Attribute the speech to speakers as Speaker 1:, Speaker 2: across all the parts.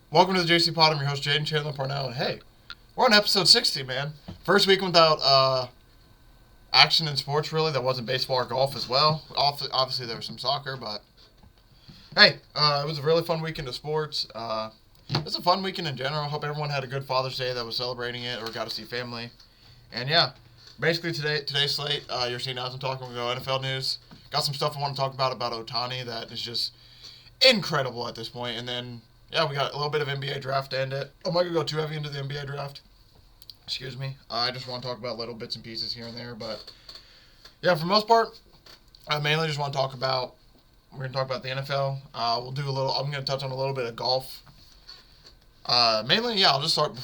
Speaker 1: Welcome to the JCPod. I'm your host, Jaden Chandler Parnell, and hey, we're on episode 60, man. First week without action in sports, really. That wasn't baseball or golf as well. Obviously, there was some soccer, but hey, it was a really fun weekend of sports. It was a fun weekend in general. Hope everyone had a good Father's Day that was celebrating it or got to see family. And yeah, basically today's slate, you're seeing Nelson talking. We go NFL news. Got some stuff I want to talk about Ohtani that is just incredible at this point. And then yeah, we got a little bit of NBA draft to end it. I'm not gonna go too heavy into the NBA draft. Excuse me. I just want to talk about little bits and pieces here and there, but yeah, for the most part, I mainly just want to talk about. We're gonna talk about the NFL. We'll do a little. I'm gonna touch on a little bit of golf. Mainly, yeah. We'll just start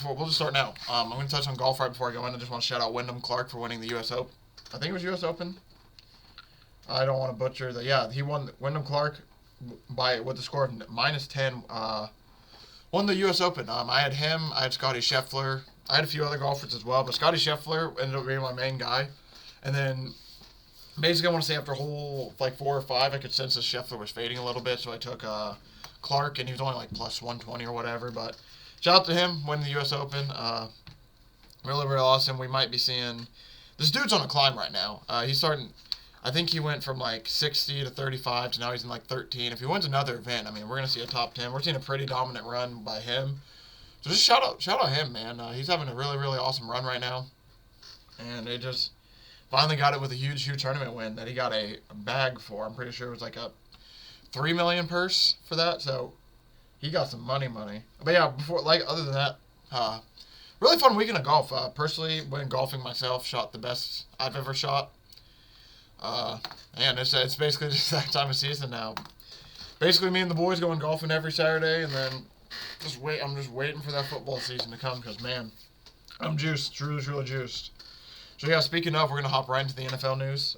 Speaker 1: now. I'm gonna touch on golf right before I go in. I just want to shout out Wyndham Clark for winning the U.S. Open. I think it was U.S. Open. I don't want to butcher the. Yeah, he won. Wyndham Clark with the score of -10. Won the U.S. Open. I had him. I had Scotty Scheffler. I had a few other golfers as well, but Scotty Scheffler ended up being my main guy. And then, basically, I want to say after hole like 4 or 5, I could sense that Scheffler was fading a little bit, so I took Clark, and he was only like plus 120 or whatever. But shout out to him winning the U.S. Open. Really, really awesome. We might be seeing this dude's on a climb right now. He's starting. I think he went from like 60 to 35 to now he's in like 13. If he wins another event, I mean, we're gonna see a top 10. We're seeing a pretty dominant run by him. So just shout out him, man. He's having a really, really awesome run right now, and they just finally got it with a huge, huge tournament win that he got a bag for. I'm pretty sure it was like a $3 million purse for that. So he got some money. But yeah, other than that, really fun weekend of golf. Personally, went golfing myself, shot the best I've ever shot. Man, it's basically just that time of season now. Basically, me and the boys going golfing every Saturday, and then I'm just waiting for that football season to come because man, I'm juiced, truly juiced. So yeah, speaking of, we're gonna hop right into the NFL news.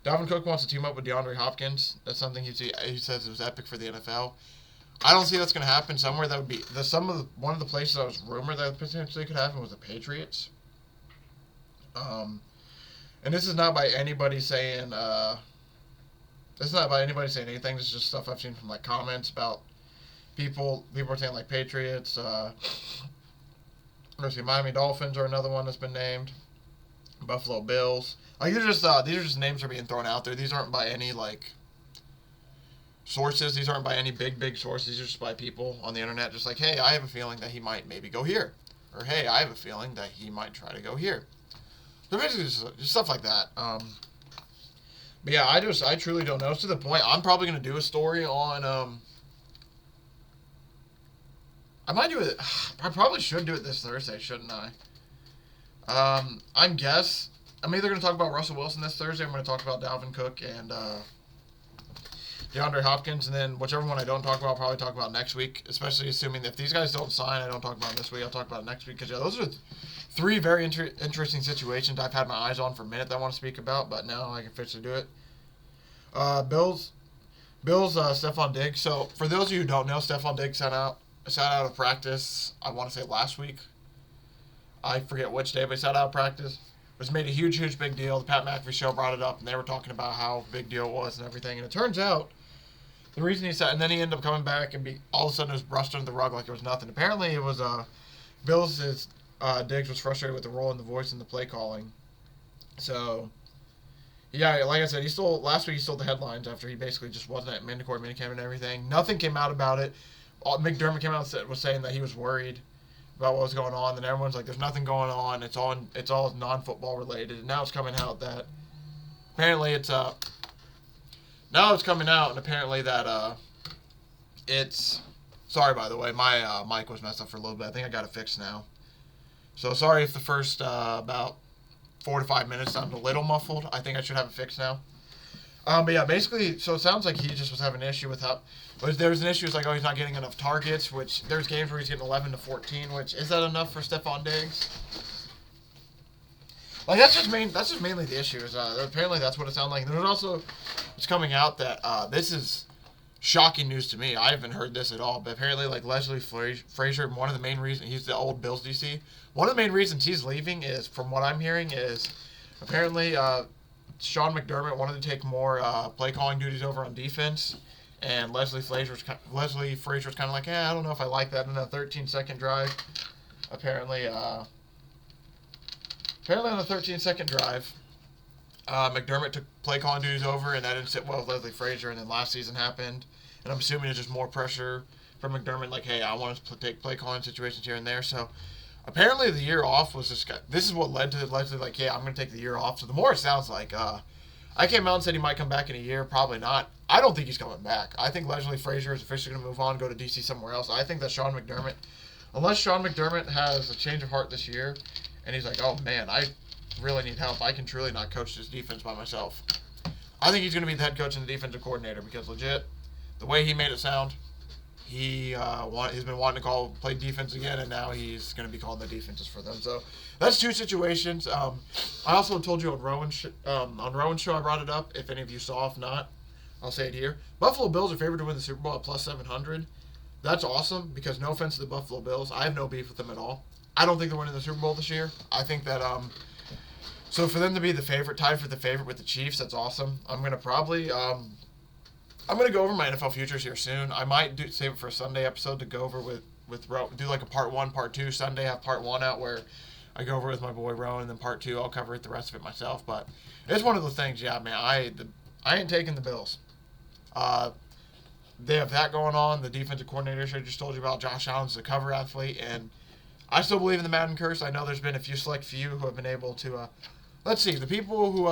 Speaker 1: Dalvin Cook wants to team up with DeAndre Hopkins. That's something he says it was epic for the NFL. I don't see that's gonna happen. Somewhere that would be one of the places that was rumored that potentially could happen was the Patriots. And this is not by anybody saying anything. This is just stuff I've seen from like comments about people. People are saying like Patriots. Let's see, Miami Dolphins are another one that's been named. Buffalo Bills. Like these are just names that are being thrown out there. These aren't by any like sources. These aren't by any big sources. These are just by people on the internet. Just like, hey, I have a feeling that he might maybe go here, or hey, I have a feeling that he might try to go here. So basically, just stuff like that. But yeah, I truly don't know. It's to the point I'm probably gonna do a story on. I might do it. I probably should do it this Thursday, shouldn't I? I'm either gonna talk about Russell Wilson this Thursday. I'm gonna talk about Dalvin Cook and DeAndre Hopkins, and then whichever one I don't talk about, I'll probably talk about next week. Especially assuming that if these guys don't sign, I don't talk about them this week. I'll talk about it next week because yeah, those are three very interesting situations I've had my eyes on for a minute that I want to speak about, but now I can officially do it. Bills, Stephon Diggs. So for those of you who don't know, Stephon Diggs sat out of practice. I want to say last week. I forget which day, but he sat out of practice. It was made a huge big deal. The Pat McAfee show brought it up, and they were talking about how big deal it was and everything. And it turns out the reason he sat, and then he ended up coming back and all of a sudden it was brushed under the rug like it was nothing. Apparently it was Bills' Diggs was frustrated with the role and the voice and the play calling. So, yeah, like I said, last week he stole the headlines after he basically just wasn't at mandatory minicamp and everything. Nothing came out about it. McDermott came out and was saying that he was worried about what was going on, and everyone's like, "There's nothing going on. It's all non-football related." And now it's coming out that apparently now it's coming out, and apparently that it's. Sorry, by the way, my mic was messed up for a little bit. I think I got it fixed now. So sorry if the first about 4 to 5 minutes sounded a little muffled. I think I should have it fixed now. But yeah, basically, so it sounds like he just was having an issue with how. But there was an issue, it's like, oh, he's not getting enough targets, which there's games where he's getting 11 to 14, which is that enough for Stephon Diggs? Like that's just mainly the issue. Is apparently that's what it sounded like. And there's also it's coming out that this is shocking news to me. I haven't heard this at all, but apparently like Leslie Frazier, one of the main reasons he's the old Bills DC. One of the main reasons he's leaving is, from what I'm hearing, is apparently Sean McDermott wanted to take more play calling duties over on defense, And Leslie Frazier's kind of like, I don't know if I like that in a 13-second drive. Apparently on the 13-second drive, McDermott took play calling duties over, and that didn't sit well with Leslie Frazier. And then last season happened, and I'm assuming it's just more pressure from McDermott. Like, hey, I want to take play calling situations here and there. So apparently the year off was just this is what led to Leslie like, yeah, I'm going to take the year off. So the more it sounds like, I came out and said he might come back in a year. Probably not. I don't think he's coming back. I think Leslie Frazier is officially going to move on, go to DC somewhere else. I think that Sean McDermott, unless Sean McDermott has a change of heart this year, and he's like, oh man, I really need help. I can truly not coach this defense by myself. I think he's going to be the head coach and the defensive coordinator because legit, the way he made it sound, he's been wanting to play defense again, and now he's going to be calling the defenses for them. So that's two situations. I also told you on Rowan's show, I brought it up. If any of you saw, if not, I'll say it here. Buffalo Bills are favored to win the Super Bowl at plus 700. That's awesome because no offense to the Buffalo Bills, I have no beef with them at all. I don't think they're winning the Super Bowl this year. I think that so for them to be the favorite, tied for the favorite with the Chiefs, that's awesome. I'm gonna probably I'm gonna go over my NFL futures here soon. I might save it for a Sunday episode to go over do like a part 1, part 2 Sunday. Have part 1 out where I go over with my boy Rowan, and then part 2 I'll cover the rest of it myself. But it's one of those things. Yeah, man, I ain't taking the Bills. They have that going on. The defensive coordinator I just told you about, Josh Allen's a cover athlete, and I still believe in the Madden curse. I know there's been a select few who have been able to. Let's see, the people who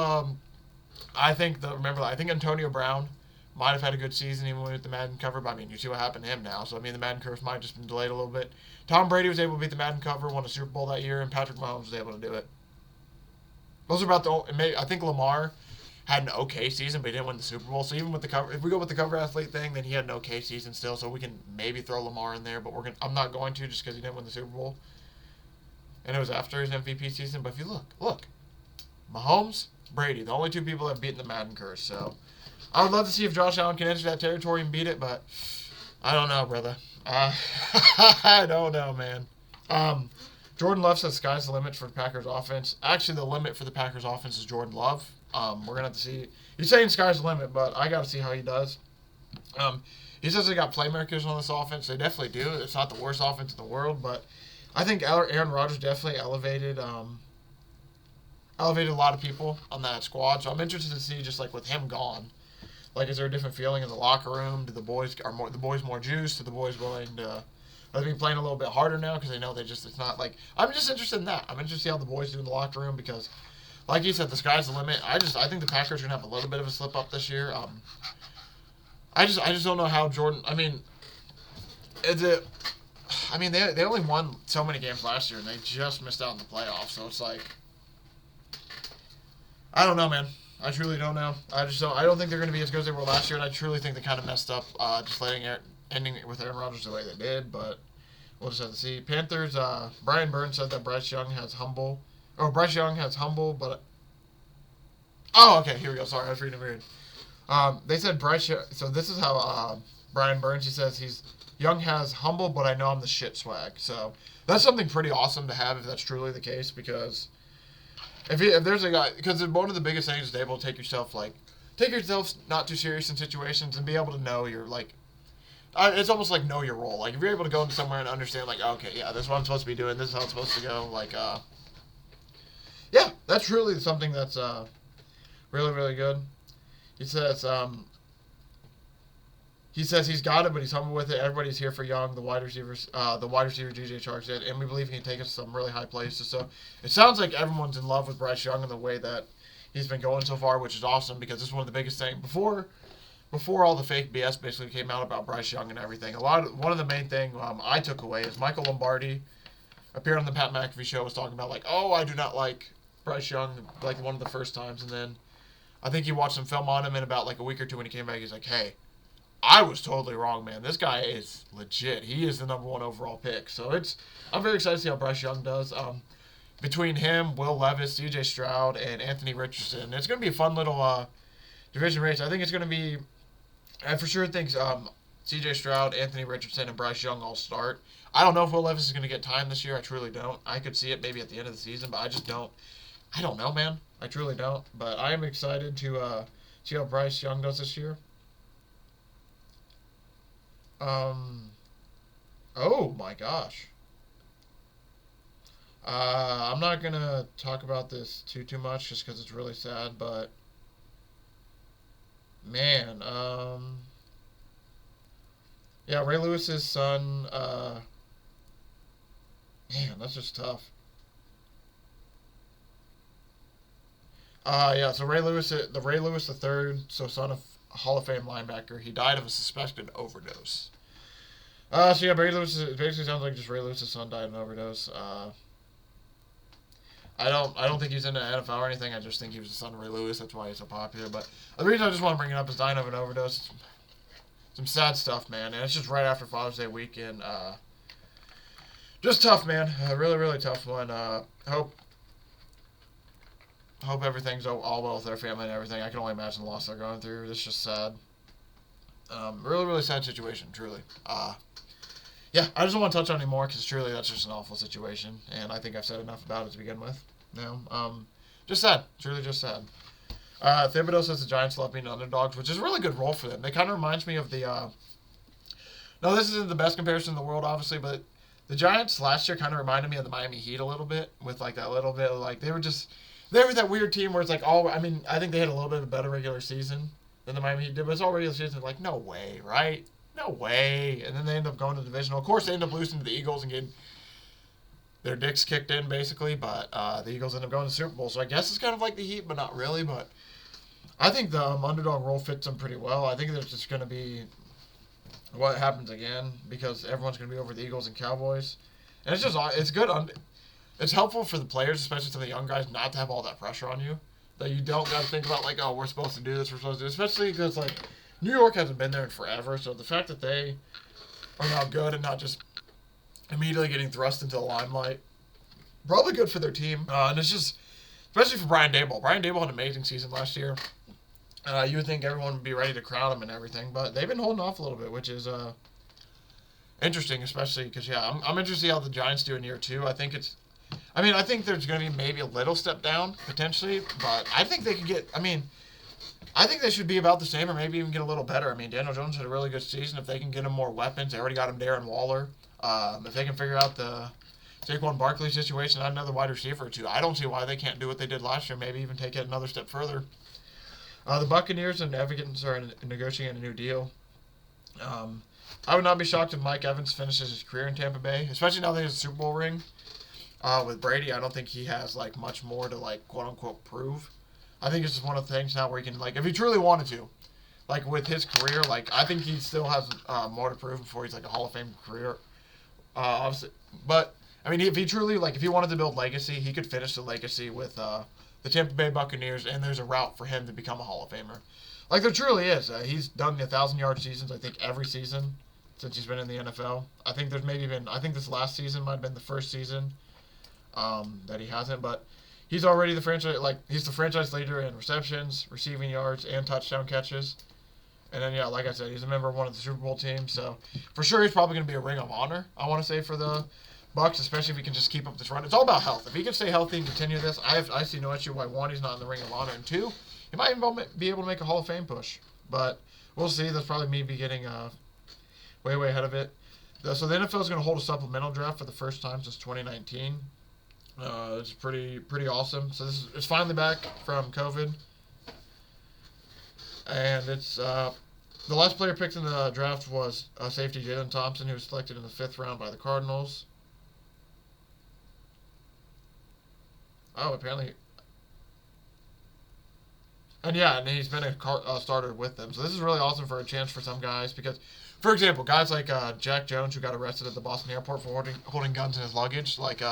Speaker 1: I think Antonio Brown might have had a good season even with the Madden cover, but I mean, you see what happened to him now. So I mean, the Madden curse might have just been delayed a little bit. Tom Brady was able to beat the Madden cover, won a Super Bowl that year, and Patrick Mahomes was able to do it. Those are about I think Lamar had an okay season, but he didn't win the Super Bowl. So even with the cover, if we go with the cover athlete thing, then he had an okay season still. So we can maybe throw Lamar in there, but I'm not going to just because he didn't win the Super Bowl. And it was after his MVP season. But if you look, Mahomes, Brady, the only two people that have beaten the Madden curse. So I would love to see if Josh Allen can enter that territory and beat it, but I don't know, brother. I don't know, man. Jordan Love says sky's the limit for the Packers offense. Actually, the limit for the Packers offense is Jordan Love. We're going to have to see. He's saying sky's the limit, but I got to see how he does. He says they got playmakers on this offense. They definitely do. It's not the worst offense in the world, but I think Aaron Rodgers definitely elevated a lot of people on that squad. So I'm interested to see, just like with him gone, like, is there a different feeling in the locker room? Do the boys more juiced? Are the boys willing to? Are they playing a little bit harder now because they know it's not like. I'm just interested in that. I'm interested to see how the boys do in the locker room because, like you said, the sky's the limit. I think the Packers are gonna have a little bit of a slip up this year. I just don't know how Jordan. I mean, they only won so many games last year and they just missed out in the playoffs. So it's like, I don't know, man. I truly don't know. I don't think they're going to be as good as they were last year, and I truly think they kind of messed up just ending with Aaron Rodgers the way they did, but we'll just have to see. Panthers, Brian Burns said that Bryce Young has humble, but... Oh, okay, here we go. Sorry, I was reading weird. They said Bryce Young... So this is how Brian Burns, he says Young has humble, but I know I'm the shit swag. So that's something pretty awesome to have if that's truly the case, because... If there's a guy, because one of the biggest things is to be able to take yourself not too serious in situations and be able to know it's almost like know your role. Like if you're able to go into somewhere and understand, like, okay, yeah, this is what I'm supposed to be doing, this is how it's supposed to go. Like, yeah, that's really something that's really, really good. He says he's got it, but he's humble with it. Everybody's here for Young, the wide receiver DJ Chark said, and we believe he can take us to some really high places. So it sounds like everyone's in love with Bryce Young and the way that he's been going so far, which is awesome because this is one of the biggest things. Before all the fake BS basically came out about Bryce Young and everything, one of the main thing I took away is Michael Lombardi appeared on the Pat McAfee show, was talking about, like, oh, I do not like Bryce Young, like one of the first times, and then I think he watched some film on him in about like a week or two when he came back. He's like, hey, I was totally wrong, man. This guy is legit. He is the number 1 overall pick. So I'm very excited to see how Bryce Young does. Between him, Will Levis, C.J. Stroud, and Anthony Richardson, it's going to be a fun little division race. I think it's going to be, I for sure think C.J. Stroud, Anthony Richardson, and Bryce Young all start. I don't know if Will Levis is going to get time this year. I truly don't. I could see it maybe at the end of the season, but I just don't. I don't know, man. I truly don't. But I am excited to see how Bryce Young does this year. Oh my gosh. I'm not gonna talk about this too much just because it's really sad, but man, yeah, Ray Lewis's son. Man, that's just tough. Yeah. So Ray Lewis, the Ray Lewis the third, so son of Hall of Fame linebacker, he died of a suspected overdose. So yeah, Ray Lewis it basically sounds like just Ray Lewis's son died of an overdose. I don't think he's in the NFL or anything. I just think he was the son of Ray Lewis. That's why he's so popular. But the reason I just want to bring it up is dying of an overdose. Some sad stuff, man. And it's just right after Father's Day weekend. Just tough, man. Really, really tough one. Hope everything's all well with their family and everything. I can only imagine the loss they're going through. It's just sad. Really, really sad situation, truly. Yeah, I just don't want to touch on it anymore because truly that's just an awful situation, and I think I've said enough about it to begin with. Just sad. Truly just sad. Thibodeau says the Giants love being underdogs, which is a really good role for them. They kind of reminds me of the... no, this isn't the best comparison in the world, obviously, but the Giants last year kind of reminded me of the Miami Heat a little bit, with like that little bit of like, they were that weird team where it's like, I think they had a little bit of a better regular season than the Miami Heat did, but it's all regular season, like, no way, right? No way. And then they end up going to the divisional. Of course, they end up losing to the Eagles and getting their dicks kicked in, basically, but the Eagles end up going to the Super Bowl, so I guess it's kind of like the Heat, but not really, but I think the underdog role fits them pretty well. I think there's just going to be what happens again, because everyone's going to be over the Eagles and Cowboys. And it's good. It's helpful for the players, especially to the young guys, not to have all that pressure on you. That you don't got to think about, like, oh, we're supposed to do this, we're supposed to do this. Especially because, like, New York hasn't been there in forever, so the fact that they are now good and not just immediately getting thrust into the limelight, probably good for their team. And it's just, especially for Brian Daboll. Brian Daboll had an amazing season last year. You would think everyone would be ready to crown him and everything, but they've been holding off a little bit, which is interesting, especially because, yeah, I'm interested to see how the Giants do in year two. I think there's going to be maybe a little step down, potentially, but I think they could get, I think they should be about the same or maybe even get a little better. Daniel Jones had a really good season. If they can get him more weapons, they already got him Darren Waller. If they can figure out the Saquon Barkley situation, add another wide receiver or two, I don't see why they can't do what they did last year, maybe even take it another step further. The Buccaneers and Evans are negotiating a new deal. I would not be shocked if Mike Evans finishes his career in Tampa Bay, especially now that he has a Super Bowl ring. With Brady, I don't think he has, like, much more to, like, quote-unquote prove. I think it's just one of the things now where he can, like, if he truly wanted to, like, with his career, like, I think he still has more to prove before he's, like, a Hall of Fame career, obviously. But, if he truly, like, if he wanted to build legacy, he could finish the legacy with the Tampa Bay Buccaneers, and there's a route for him to become a Hall of Famer. Like, there truly is. He's done the 1,000-yard seasons, I think, every season since he's been in the NFL. I think this last season might have been the first season that he hasn't, but he's already he's the franchise leader in receptions, receiving yards, and touchdown catches. And then, yeah, like I said, he's a member of one of the Super Bowl teams, so for sure he's probably going to be a Ring of Honor, I want to say, for the Bucs, especially if he can just keep up this run. It's all about health. If he can stay healthy and continue this, I see no issue why, one, he's not in the Ring of Honor, and two, he might even be able to make a Hall of Fame push. But we'll see. That's probably me getting way ahead of it. So the NFL is going to hold a supplemental draft for the first time since 2019. It's pretty awesome. So it's finally back from COVID, and it's the last player picked in the draft was safety Jalen Thompson, who was selected in the 5th round by the Cardinals. Oh, apparently, and he's been a starter with them. So this is really awesome for a chance for some guys because, for example, guys like Jack Jones, who got arrested at the Boston airport for holding guns in his luggage, like.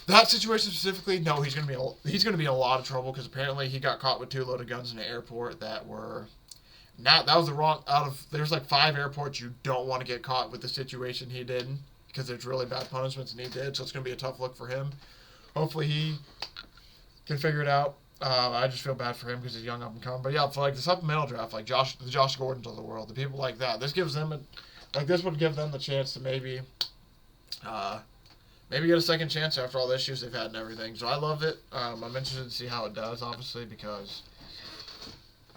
Speaker 1: That situation specifically, no, he's gonna be in a lot of trouble because apparently he got caught with 2 loaded guns in an airport that were not. That was the wrong. There's like 5 airports you don't want to get caught with the situation he did because there's really bad punishments and he did. So it's gonna be a tough look for him. Hopefully he can figure it out. I just feel bad for him because he's young up and coming. But yeah, for like the supplemental draft, like the Josh Gordons of the world, the people like that, this would give them the chance to maybe get a second chance after all the issues they've had and everything. So I love it. I'm interested to see how it does, obviously, because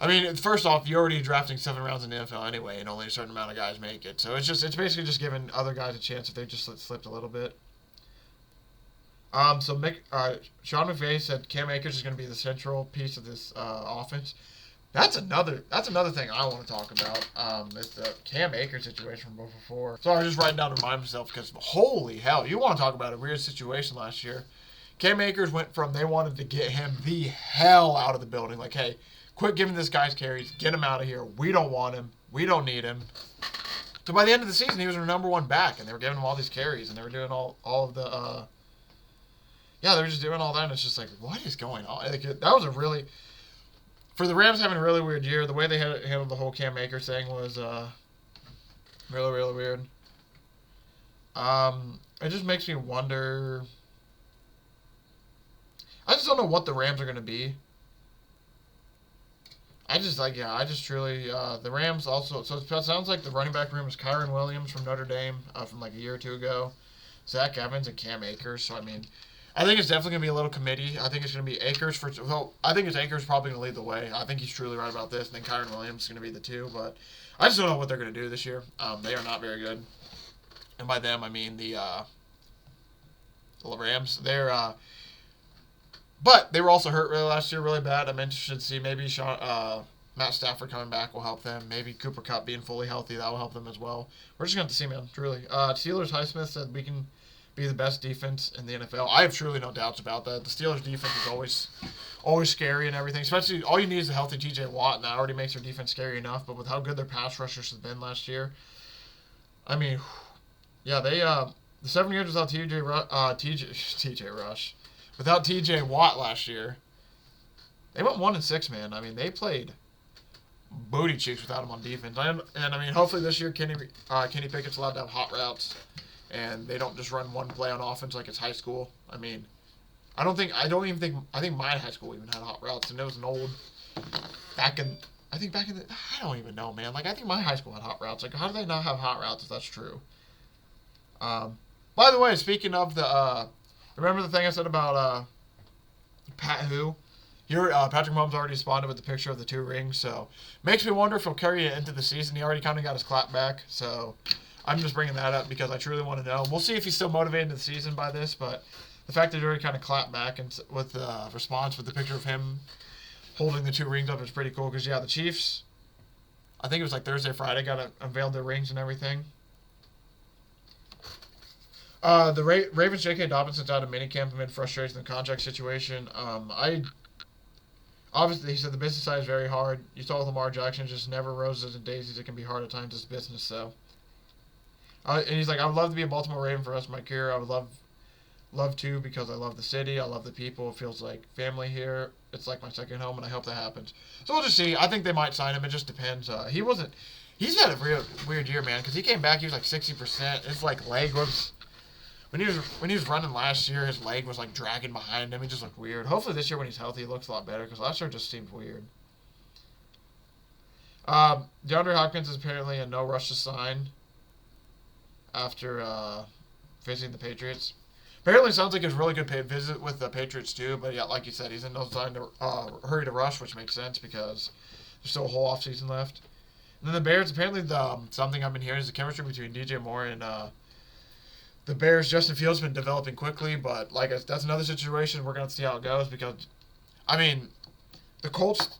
Speaker 1: I mean, first off, you're already drafting 7 rounds in the NFL anyway, and only a certain amount of guys make it. So it's basically just giving other guys a chance if they just slipped a little bit. Sean McVay said Cam Akers is going to be the central piece of this offense. That's another thing I want to talk about. Is the Cam Akers situation from before. So I was just writing down to remind myself because holy hell, you want to talk about a weird situation last year. Cam Akers went from they wanted to get him the hell out of the building, like, hey, quit giving this guy's carries, get him out of here. We don't want him. We don't need him. So by the end of the season, he was their number 1 back, and they were giving him all these carries, and they were doing all of the they were just doing all that, and it's just like, what is going on? Like, that was a really, for the Rams having a really weird year, the way they handled the whole Cam Akers thing was really, really weird. It just makes me wonder. I just don't know what the Rams are going to be. I just truly, the Rams also, so it sounds like the running back room is Kyron Williams from Notre Dame from like a year or two ago, Zach Evans, and Cam Akers. So, I mean, I think it's definitely going to be a little committee. I think it's going to be Akers I think it's Akers probably going to lead the way. I think he's truly right about this, and then Kyron Williams is going to be the 2, but I just don't know what they're going to do this year. They are not very good. And by them, I mean the Rams. But they were also hurt last year really bad. I'm interested to see maybe Matt Stafford coming back will help them. Maybe Cooper Kupp being fully healthy, that will help them as well. We're just going to have to see, man, truly. Steelers Highsmith said we can be the best defense in the NFL. I have truly no doubts about that. The Steelers defense is always scary and everything. Especially all you need is a healthy TJ Watt, and that already makes their defense scary enough. But with how good their pass rushers have been last year, I mean, yeah, the 7 years without TJ Rush. Without T.J. Watt last year, they went 1-6, man. I mean, they played booty cheeks without him on defense. And I mean, hopefully this year Kenny Pickett's allowed to have hot routes, and they don't just run one play on offense like it's high school. I mean, I think my high school even had hot routes, and it was an old I don't even know, man. Like, I think my high school had hot routes. Like, how do they not have hot routes if that's true? By the way, speaking of the remember the thing I said about Pat Who? Here, Patrick Mahomes already responded with the picture of the 2 rings, so makes me wonder if he'll carry it into the season. He already kind of got his clap back, so I'm just bringing that up because I truly want to know. We'll see if he's still motivated in the season by this, but the fact that he already kind of clapped back and with the response with the picture of him holding the 2 rings up is pretty cool because, yeah, the Chiefs, I think it was like Thursday, Friday, got unveiled their rings and everything. The Ravens' J.K. Dobbins sent out a minicamp amid frustration in the contract situation. Obviously, he said the business side is very hard. You saw with Lamar Jackson, just never roses and daisies. It can be hard at times as business, so. And he's like, I would love to be a Baltimore Raven for the rest of my career. I would love to because I love the city. I love the people. It feels like family here. It's like my second home, and I hope that happens. So we'll just see. I think they might sign him. It just depends. He's had a real weird year, man, because he came back. He was like 60%. His leg was. When he was running last year, his leg was like dragging behind him. He just looked weird. Hopefully this year when he's healthy, he looks a lot better because last year just seemed weird. DeAndre Hopkins is apparently in no rush to sign after visiting the Patriots. Apparently it sounds like it's a really good visit with the Patriots too, but yeah, like you said, he's in no hurry to rush, which makes sense because there's still a whole offseason left. And then the Bears, apparently something I've been hearing is the chemistry between DJ Moore and the Bears. Justin Fields has been developing quickly, but that's another situation. We're going to see how it goes because, I mean, the Colts,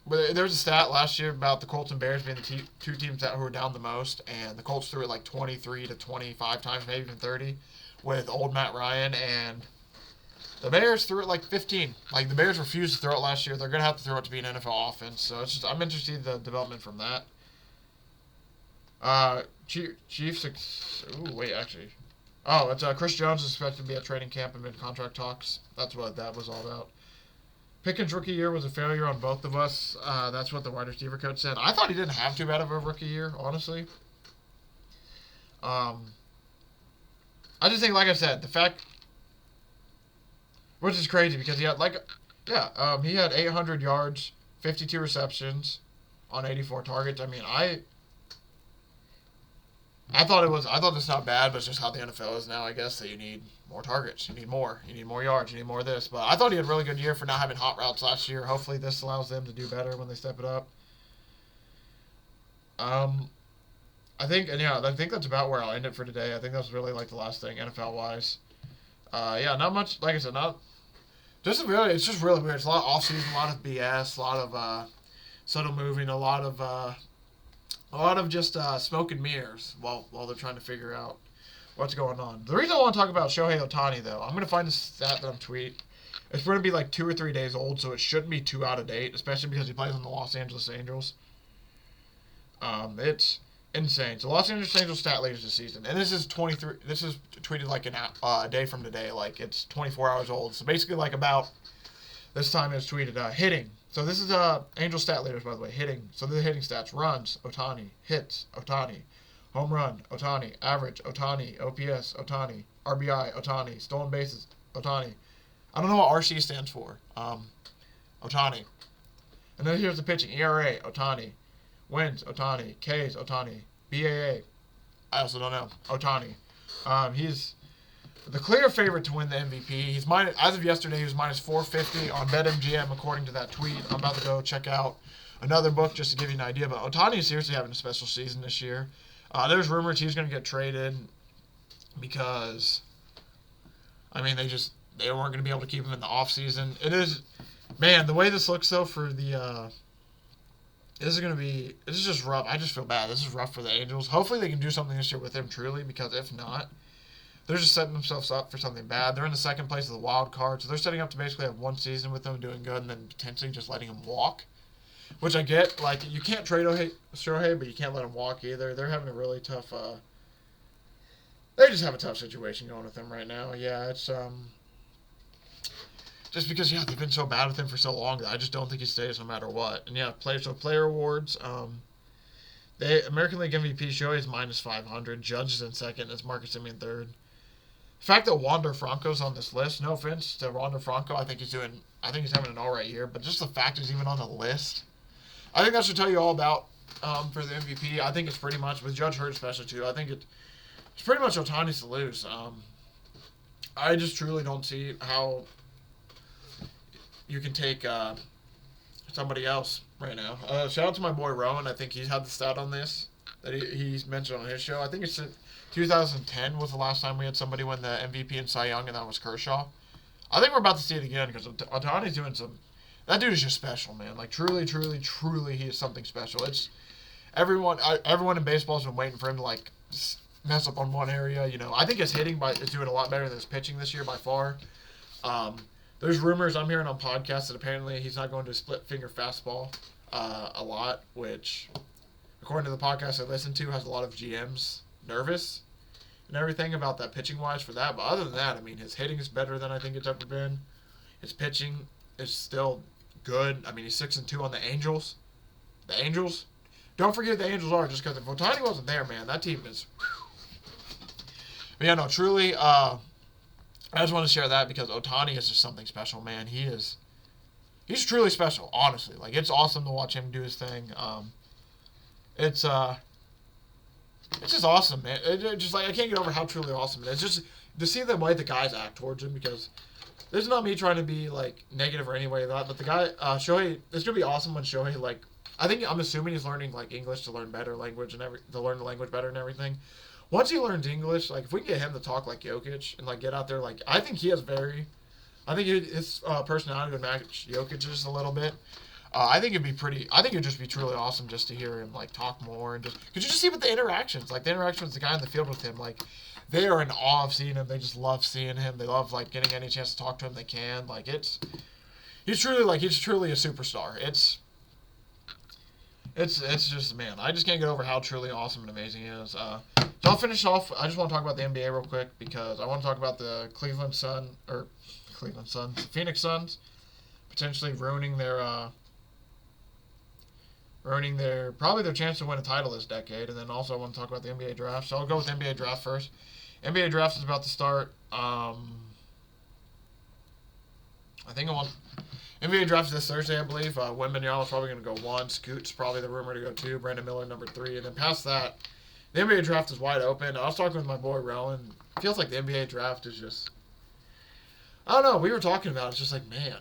Speaker 1: there was a stat last year about the Colts and Bears being the 2 teams who were down the most, and the Colts threw it like 23 to 25 times, maybe even 30, with old Matt Ryan, and the Bears threw it like 15. Like, the Bears refused to throw it last year. They're going to have to throw it to be an NFL offense, so I'm interested in the development from that. Chiefs, actually. Oh, it's Chris Jones is expected to be at training camp amid contract talks. That's what that was all about. Pickens' rookie year was a failure on both of us. That's what the wide receiver coach said. I thought he didn't have too bad of a rookie year, honestly. I just think, like I said, the fact, which is crazy because he had he had 800 yards, 52 receptions on 84 targets. I mean, I thought it's not bad, but it's just how the NFL is now. I guess that you need more targets, you need more yards, you need more of this. But I thought he had a really good year for not having hot routes last year. Hopefully, this allows them to do better when they step it up. I think that's about where I'll end it for today. I think that's really like the last thing NFL wise. Yeah, not much. Like I said, not just really. It's just really weird. It's a lot of off season, a lot of BS, a lot of subtle moving, a lot of just smoke and mirrors while they're trying to figure out what's going on. The reason I want to talk about Shohei Ohtani, though, I'm going to find a stat that I'm tweet. It's going to be like 2 or 3 days old, so it shouldn't be too out of date, especially because he plays on the Los Angeles Angels. It's insane. So Los Angeles Angels stat leaders this season, and this is 23. This is tweeted like a day from today, like it's 24 hours old. So basically, like about this time it's tweeted hitting. So this is Angel stat leaders, by the way, hitting. So the hitting stats: runs, Ohtani; hits, Ohtani; home run, Ohtani; average, Ohtani; OPS, Ohtani; RBI, Ohtani; stolen bases, Ohtani. I don't know what RC stands for. Ohtani. And then here's the pitching: ERA, Ohtani; wins, Ohtani; Ks, Ohtani; BAA. I also don't know. Ohtani. He's the clear favorite to win the MVP. He's as of yesterday, he was minus 450 on BetMGM, according to that tweet. I'm about to go check out another book just to give you an idea. But Ohtani is seriously having a special season this year. There's rumors he's going to get traded because, I mean, they weren't going to be able to keep him in the offseason. It is, man, the way this looks, though, for the, this is just rough. I just feel bad. This is rough for the Angels. Hopefully they can do something this year with him, truly, because if not, they're just setting themselves up for something bad. They're in the second place of the wild card, so they're setting up to basically have one season with them doing good and then potentially just letting him walk, which I get. Like, you can't trade Shohei, but you can't let him walk either. They're having a really tough they just have a tough situation going with him right now. Yeah, it's just because, yeah, they've been so bad with him for so long that I just don't think he stays no matter what. And, yeah, player awards, American League MVP Shohei is minus 500. Judge is in second. It's Marcus Semien third. The fact that Wander Franco's on this list, no offense to Wander Franco, I think he's having an alright year, but just the fact he's even on the list, I think that should tell you all about for the MVP. I think it's pretty much, with Judge hurt especially too, I think it's pretty much Ohtani's to lose. I just truly don't see how you can take somebody else right now. Shout out to my boy Rowan. I think he's had the stat on this that he's mentioned on his show. I think it's 2010 was the last time we had somebody win the MVP and Cy Young, and that was Kershaw. I think we're about to see it again because Ohtani's doing some. That dude is just special, man. Like truly, he is something special. It's everyone in baseball has been waiting for him to like mess up on one area. You know, I think his hitting is doing a lot better than his pitching this year by far. There's rumors I'm hearing on podcasts that apparently he's not going to split finger fastball a lot, which, according to the podcast I listened to, has a lot of GMs nervous and everything about that pitching wise for that. But other than that, I mean, his hitting is better than I think it's ever been. His pitching is still good. I mean, he's 6-2 on the Angels. The Angels, don't forget the Angels are, just because if Ohtani wasn't there, man, that team is. But yeah, no, truly, I just want to share that because Ohtani is just something special, man. He's truly special, honestly. Like, it's awesome to watch him do his thing. It's just awesome, man. Just like I can't get over how truly awesome it is. Just to see the way the guys act towards him, because this is not me trying to be like negative or any way like that. But the guy Shohei, it's gonna be awesome when Shohei, like, I'm assuming he's learning like English to learn better language and to learn the language better and everything. Once he learns English, like if we can get him to talk like Jokic and like get out there, like I think his personality would match Jokic just a little bit. I think it'd just be truly awesome just to hear him like talk more and just could you just see with the interactions, like the interaction with the guy in the field with him, like they are in awe of seeing him. They just love seeing him. They love like getting any chance to talk to him they can. Like he's truly a superstar. It's just, man, I just can't get over how truly awesome and amazing he is. So I'll finish off. I just want to talk about the NBA real quick because I want to talk about the Phoenix Suns potentially ruining their probably their chance to win a title this decade. And then also I want to talk about the NBA draft. So I'll go with the NBA draft first. NBA draft is about to start. NBA draft is this Thursday, I believe. Wembanyama's probably going to go 1. Scoot's probably the rumor to go 2. Brandon Miller, number 3. And then past that, The NBA draft is wide open. I was talking with my boy Rowan. It feels like the NBA draft is just... I don't know. We were talking about it. It's just like, man,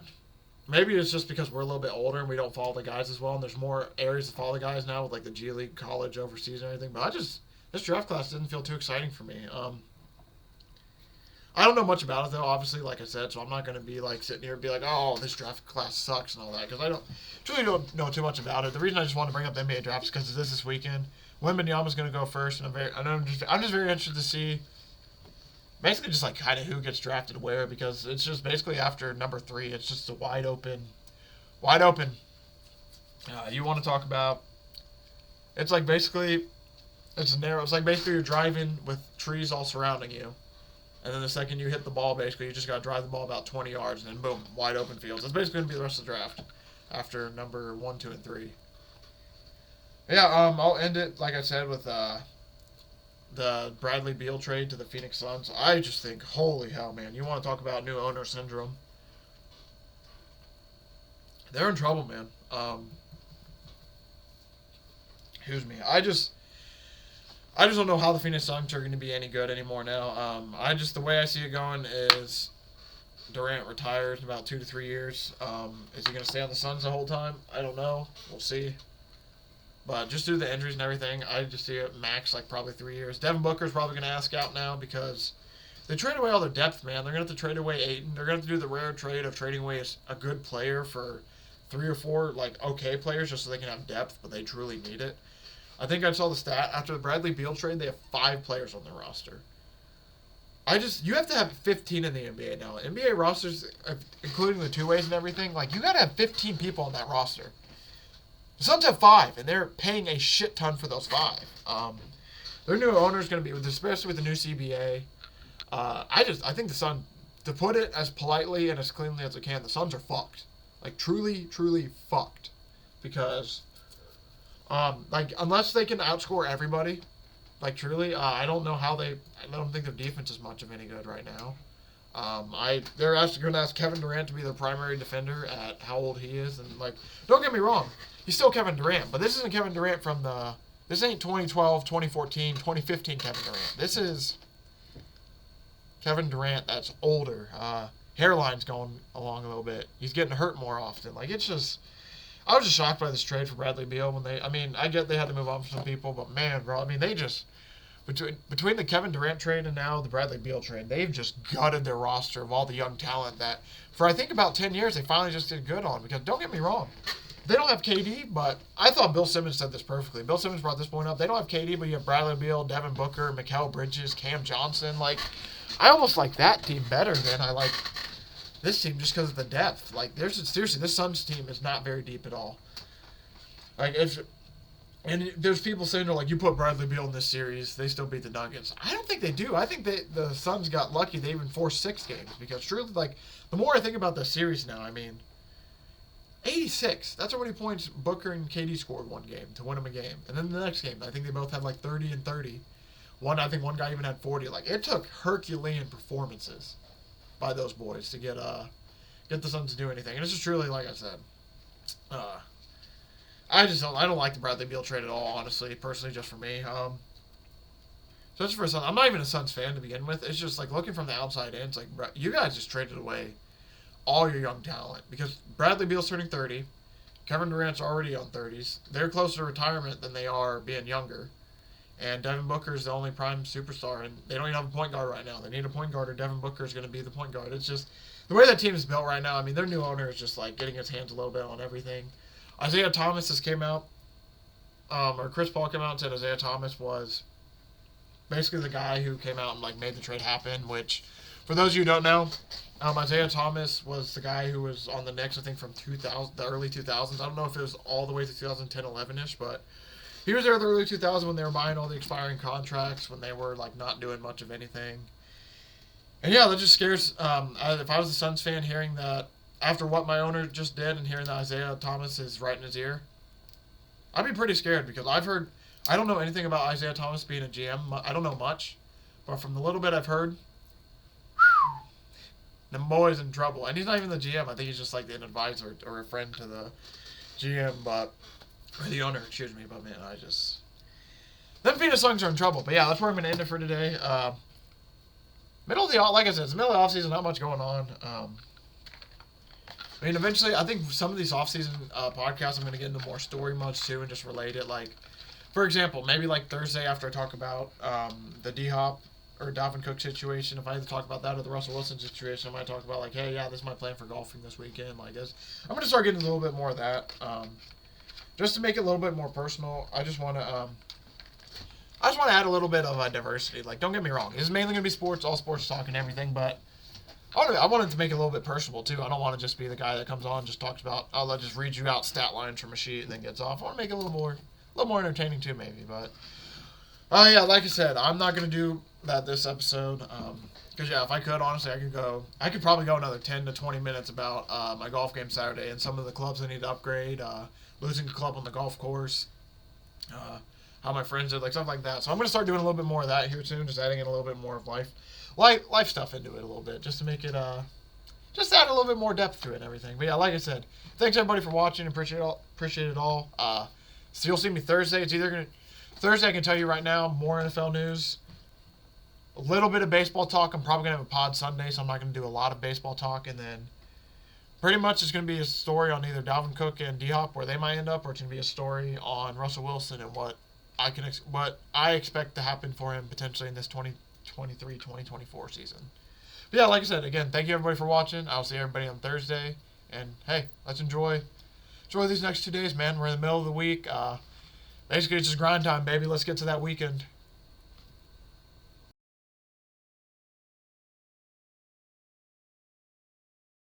Speaker 1: maybe it's just because we're a little bit older and we don't follow the guys as well, and there's more areas to follow the guys now with like the G League, college, overseas, and everything. But this draft class didn't feel too exciting for me. I don't know much about it though, obviously, like I said, so I'm not going to be like sitting here and be like, oh, this draft class sucks and all that, because I truly don't know too much about it. The reason I just want to bring up the NBA draft is because this weekend. Wembanyama's going to go first, and I'm just very interested to see basically just like kind of who gets drafted where, because it's just basically after number 3, it's just a wide open. You want to talk about? It's like basically, it's narrow. It's like basically you're driving with trees all surrounding you, and then the second you hit the ball, basically you just got to drive the ball about 20 yards, and then boom, wide open fields. That's basically going to be the rest of the draft after number 1, 2, and 3. Yeah, I'll end it like I said with the Bradley Beal trade to the Phoenix Suns. I just think, holy hell, man, you want to talk about new owner syndrome? They're in trouble, man. Excuse me. I just don't know how the Phoenix Suns are going to be any good anymore now. The way I see it going is Durant retires in about 2 to 3 years. Is he going to stay on the Suns the whole time? I don't know. We'll see. But just due to the injuries and everything, I just see it max like probably 3 years. Devin Booker's probably going to ask out now because they trade away all their depth, man. They're going to have to trade away Ayton. They're going to have to do the rare trade of trading away a good player for 3 or 4 like okay players just so they can have depth, but they truly need it. I think I saw the stat after the Bradley Beal trade, they have 5 players on their roster. You have to have 15 in the NBA now. NBA rosters, including the two-ways and everything, like you got to have 15 people on that roster. The Suns have 5, and they're paying a shit ton for those 5. Their new owner is going to be, especially with the new CBA. I think the Suns, to put it as politely and as cleanly as I can, the Suns are fucked. Like truly, truly fucked, because unless they can outscore everybody, like truly, I don't know how I don't think their defense is much of any good right now. They're going to ask Kevin Durant to be their primary defender at how old he is, and like, don't get me wrong, he's still Kevin Durant, but this isn't Kevin Durant this ain't 2012, 2014, 2015 Kevin Durant. This is Kevin Durant that's older. Hairline's going along a little bit. He's getting hurt more often. Like, it's just, I was just shocked by this trade for Bradley Beal I get they had to move on for some people, but man, bro, they just, between the Kevin Durant trade and now the Bradley Beal trade, they've just gutted their roster of all the young talent that, for I think about 10 years, they finally just did good on. Because don't get me wrong, they don't have KD, but I thought Bill Simmons said this perfectly. Bill Simmons brought this point up. They don't have KD, but you have Bradley Beal, Devin Booker, Mikal Bridges, Cam Johnson. Like, I almost like that team better than I like this team just because of the depth. Like, seriously, this Suns team is not very deep at all. Like, and there's people saying, like, you put Bradley Beal in this series, they still beat the Nuggets. I don't think they do. I think the Suns got lucky. They even forced 6 games because truly, like, the more I think about the series now, 86. That's how many points Booker and KD scored one game to win them a game. And then the next game, I think they both had like 30 and 30. I think one guy even had 40. Like, it took Herculean performances by those boys to get the Suns to do anything. And it's just truly, like I said, I don't like the Bradley Beal trade at all, honestly, personally, just for me. Just for Suns, I'm not even a Suns fan to begin with. It's just like looking from the outside in, it's like, bro, you guys just traded away all your young talent because Bradley Beal's turning 30. Kevin Durant's already on 30s. They're closer to retirement than they are being younger. And Devin Booker is the only prime superstar, and they don't even have a point guard right now. They need a point guard, or Devin Booker is going to be the point guard. It's just the way that team is built right now. Their new owner is just like getting his hands a little bit on everything. Isaiah Thomas just came out, or Chris Paul came out and said Isaiah Thomas was basically the guy who came out and like made the trade happen. Which, for those of you who don't know, Isaiah Thomas was the guy who was on the Knicks, I think, from the early 2000s. I don't know if it was all the way to 2010, 11-ish, but he was there in the early 2000s when they were buying all the expiring contracts, when they were like not doing much of anything. And yeah, that just scares. If I was a Suns fan, hearing that after what my owner just did and hearing that Isaiah Thomas is right in his ear, I'd be pretty scared because I don't know anything about Isaiah Thomas being a GM. I don't know much, but from the little bit I've heard, the boy's in trouble. And he's not even the GM. I think he's just like an advisor or a friend to the GM, or the owner, excuse me. But man, Them Phoenix Suns are in trouble. But yeah, that's where I'm going to end it for today. Middle of the like I said, it's the middle of the offseason, not much going on. I mean, eventually, I think some of these off-season podcasts, I'm going to get into more story modes too and just relate it. Like, for example, maybe like Thursday after I talk about the D-Hop or Dalvin Cook situation, if I had to talk about that or the Russell Wilson situation, I might talk about like, hey, yeah, this is my plan for golfing this weekend. Like this, I'm going to start getting a little bit more of that, just to make it a little bit more personal. I just want to add a little bit of diversity. Like, don't get me wrong, this is mainly going to be sports, all sports talk and everything, but I wanted to make it a little bit personable, too. I don't want to just be the guy that comes on and just talks about, I'll just read you out stat lines from a sheet and then gets off. I want to make it a little more entertaining, too, maybe. But, yeah, like I said, I'm not going to do that this episode. Because, yeah, if I could, honestly, I could probably go another 10 to 20 minutes about my golf game Saturday and some of the clubs I need to upgrade, losing a club on the golf course, how my friends did, like stuff like that. So I'm going to start doing a little bit more of that here soon, just adding in a little bit more of life stuff into it a little bit, just to make it, just add a little bit more depth to it and everything. But yeah, like I said, thanks everybody for watching. Appreciate it all. So you'll see me Thursday. It's either Thursday, I can tell you right now, more NFL news, a little bit of baseball talk. I'm probably going to have a pod Sunday, so I'm not going to do a lot of baseball talk. And then pretty much it's going to be a story on either Dalvin Cook and D-Hop, where they might end up, or it's going to be a story on Russell Wilson and what I expect to happen for him potentially in this 2023-2024 season. But yeah, like I said, again, thank you everybody for watching. I'll see everybody on Thursday. And hey, let's enjoy these next 2 days, man. We're in the middle of the week. Basically, it's just grind time, baby. Let's get to that weekend.